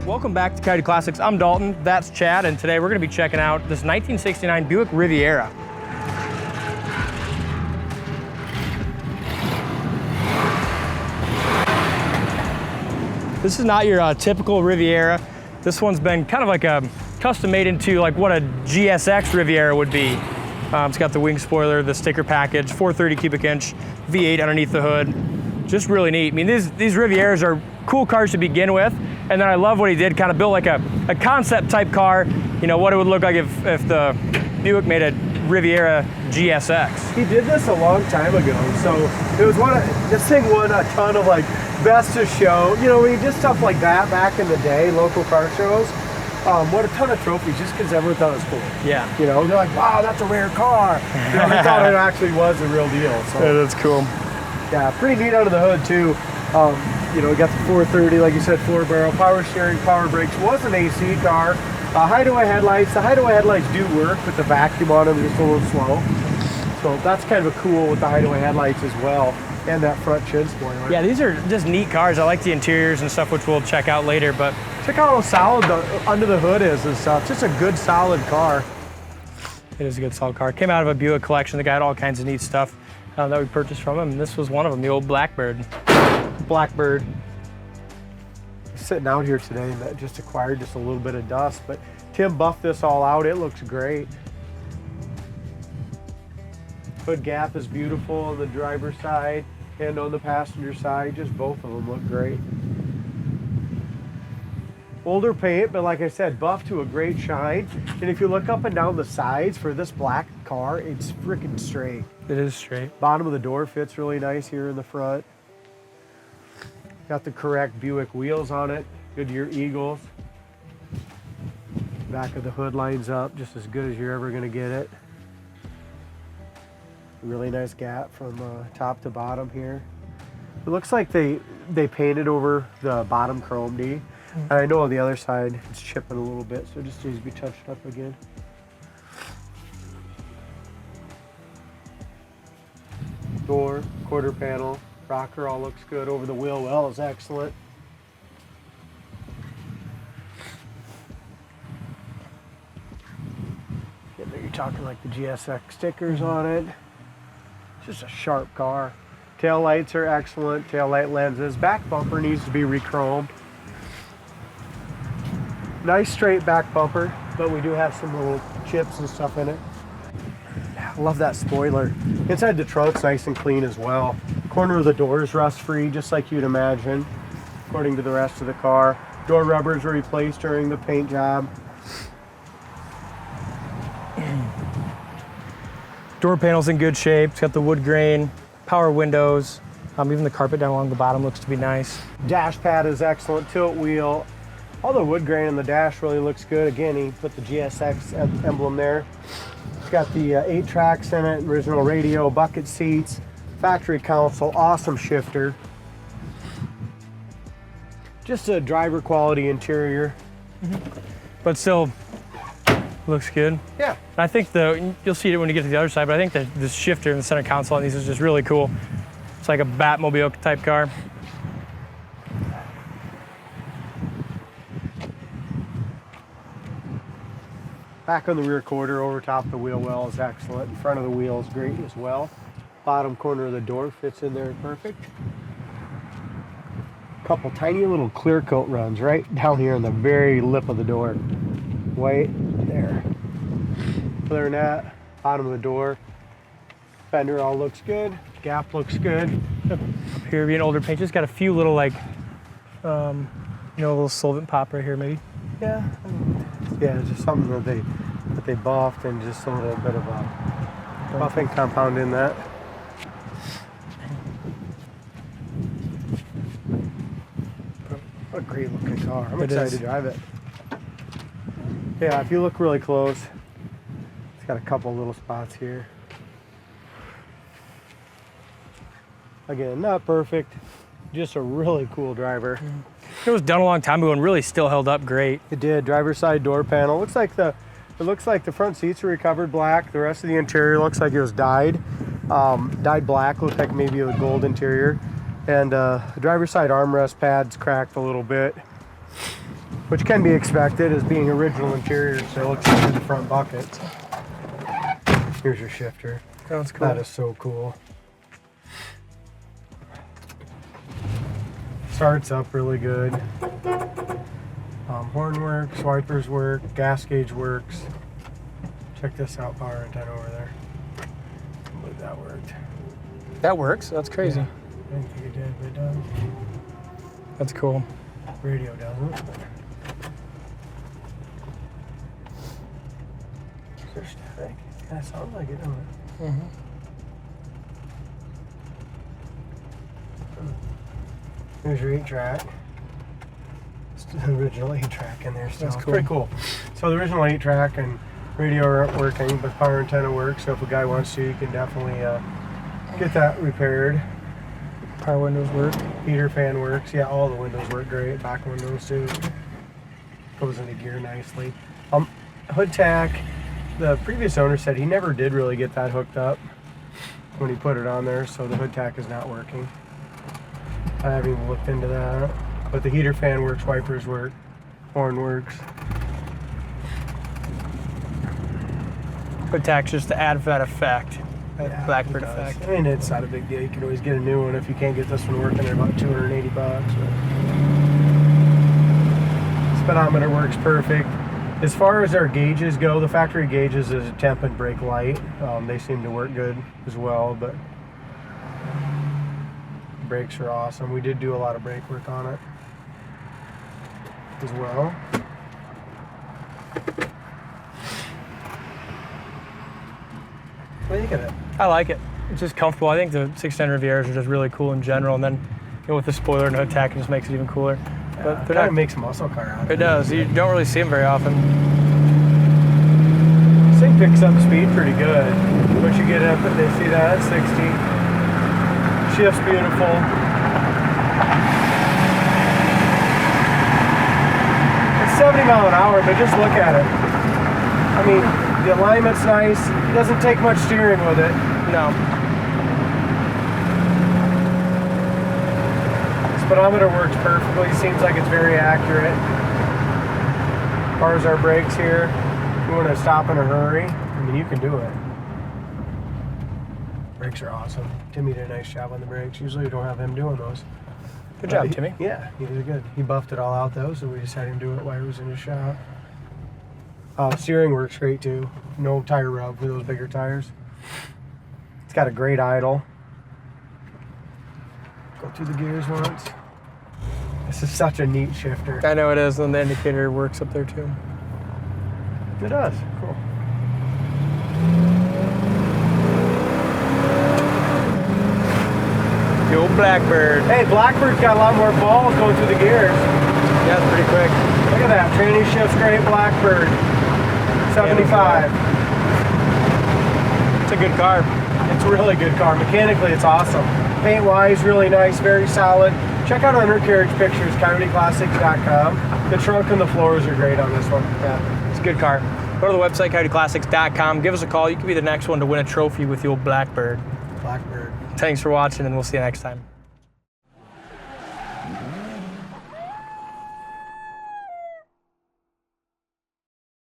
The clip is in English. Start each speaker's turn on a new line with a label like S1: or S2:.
S1: Welcome back to Coyote Classics. I'm Dalton, that's Chad, and today we're going to be checking out this 1969 Buick Riviera. This is not your typical Riviera. This one's been kind of like a custom made into like what a GSX Riviera would be. It's got the wing spoiler, the sticker package, 430 cubic inch, V8 underneath the hood. Just really neat. I mean, these Rivieras are cool cars to begin with, and then I love what he did, kind of built like a concept type car, you know, what it would look like if the Buick made a Riviera GSX.
S2: He did this a long time ago, so it was this thing won a ton of like best of show. You know, when he did stuff like that back in the day, local car shows, won a ton of trophies just because everyone thought it was cool.
S1: Yeah.
S2: You know, they're like, wow, that's a rare car. You know, they thought it actually was a real deal. So.
S1: Yeah, that's cool.
S2: Yeah, pretty neat under the hood too. You know, we got the 430, like you said, 4-barrel, power steering, power brakes. Was an AC car. Hideaway headlights. The Hideaway headlights do work with the vacuum on them, just a little slow. So that's kind of a cool with the Hideaway headlights as well. And that front chin spoiler.
S1: Yeah, these are just neat cars. I like the interiors and stuff, which we'll check out later, but
S2: check out how solid the under the hood is and stuff. Just a good, solid car.
S1: It is a good, solid car. Came out of a Buick collection. The guy had all kinds of neat stuff that we purchased from him. And this was one of them, the old Blackbird. Blackbird.
S2: Sitting out here today, and that just acquired just a little bit of dust, but Tim buffed this all out. It looks great. Hood gap is beautiful on the driver's side and on the passenger side. Just both of them look great. Older paint, but like I said, buffed to a great shine. And if you look up and down the sides for this black car, it's freaking straight.
S1: It is straight.
S2: Bottom of the door fits really nice here in the front. Got the correct Buick wheels on it. Goodyear Eagles. Back of the hood lines up just as good as you're ever going to get it. Really nice gap from top to bottom here. It looks like they painted over the bottom chrome D. And I know on the other side it's chipping a little bit, so it just needs to be touched up again. Door, quarter panel, rocker all looks good. Over the wheel well is excellent. You're talking like the GSX stickers on it. It's just a sharp car. Tail lights are excellent. Tail light lenses. Back bumper needs to be re-chromed. Nice straight back bumper, but we do have some little chips and stuff in it. I love that spoiler. Inside the trunk's nice and clean as well. Corner of the door is rust-free, just like you'd imagine, according to the rest of the car. Door rubbers were replaced during the paint job.
S1: Door panel's in good shape. It's got the wood grain, power windows. Even the carpet down along the bottom looks to be nice.
S2: Dash pad is excellent, tilt wheel. All the wood grain on the dash really looks good. Again, he put the GSX emblem there. It's got the 8 tracks in it, original radio, bucket seats, factory console, awesome shifter. Just a driver quality interior.
S1: But still looks good.
S2: Yeah.
S1: I think you'll see it when you get to the other side, but I think that this shifter in the center console on these is just really cool. It's like a Batmobile type car.
S2: Back on the rear quarter, over top of the wheel well is excellent. In front of the wheel is great as well. Bottom corner of the door fits in there perfect. Couple tiny little clear coat runs right down here in the very lip of the door. Right there. Other than that, bottom of the door, fender all looks good. Gap looks good.
S1: Up here being older paint, just got a few little like, you know, a little solvent pop right here maybe.
S2: Yeah. Yeah, it's just something that they buffed and just a little bit of a buffing compound in that. What a great looking car. I'm excited to drive it. Yeah, if you look really close, it's got a couple little spots here. Again, not perfect, just a really cool driver.
S1: It was done a long time ago and really still held up great.
S2: It did. Driver's side door panel. It looks like the front seats are recovered black. The rest of the interior looks like it was dyed. Dyed black, looked like maybe a gold interior. And the driver's side armrest pad's cracked a little bit. which can be expected as being original interior, so it looks like the front buckets. Here's your shifter.
S1: That's cool.
S2: That is so cool. Starts up really good. Horn works, wipers work, gas gauge works. Check this out, power antenna over there. I believe that worked.
S1: That works. That's crazy.
S2: Yeah, I didn't think it did, but it does.
S1: That's cool.
S2: Radio doesn't. Is there static? Yeah, it sounds like it, doesn't it?
S1: Mm-hmm.
S2: Here's your 8-track. The original 8-track in there still.
S1: That's
S2: It's
S1: cool.
S2: pretty cool. So the original 8-track and radio aren't working, but power antenna works. So if a guy wants to, you can definitely get that repaired.
S1: Power windows work.
S2: Heater fan works. Yeah, all the windows work great. Back windows too. Goes into gear nicely. Hood tack. The previous owner said he never did really get that hooked up when he put it on there, so the hood tack is not working. I haven't even looked into that. But the heater fan works, wipers work, horn works.
S1: Hood tack's just to add for that effect. That
S2: Yeah,
S1: Blackbird
S2: it does.
S1: effect.
S2: I mean, it's not a big deal. You can always get a new one if you can't get this one working. They're about $280. But speedometer works perfect. As far as our gauges go, the factory gauges is a temp and brake light. They seem to work good as well, but brakes are awesome. We did do a lot of brake work on it as well. What do you think of it?
S1: I like it. It's just comfortable. I think the 610 Rivieras are just really cool in general, and then with the spoiler and hood tack, it just makes it even cooler. But
S2: It
S1: they're
S2: kind
S1: not.
S2: of makes a muscle car out of
S1: It does. You don't really see them very often.
S2: This thing picks up speed pretty good. Once you get up, they see that 60. Shift's beautiful. It's 70 mile an hour, but just look at it. I mean, the alignment's nice. It doesn't take much steering with it.
S1: No.
S2: Speedometer works perfectly. Seems like it's very accurate. As far as our brakes here, if you want to stop in a hurry, I mean, you can do it. Brakes are awesome. Timmy did a nice job on the brakes. Usually we don't have him doing those.
S1: Good job, Timmy.
S2: Yeah, he did good. He buffed it all out though, so we just had him do it while he was in his shop. Steering works great too. No tire rub for those bigger tires. It's got a great idle. Go through the gears once. This is such a neat shifter.
S1: I know it is, and the indicator works up there too.
S2: It does. Cool.
S1: The old Blackbird.
S2: Hey, Blackbird's got a lot more balls going through the gears.
S1: Yeah, it's pretty quick.
S2: Look at that. Tranny shift's great. Blackbird. 75.
S1: It's a good car.
S2: It's a really good car. Mechanically, it's awesome. Paint-wise, really nice, very solid. Check out undercarriage pictures, coyoteclassics.com. The trunk and the floors are great on this one.
S1: Yeah, it's a good car. Go to the website, coyoteclassics.com. Give us a call. You could be the next one to win a trophy with the old Blackbird.
S2: Blackbird.
S1: Thanks for watching, and we'll see you next time.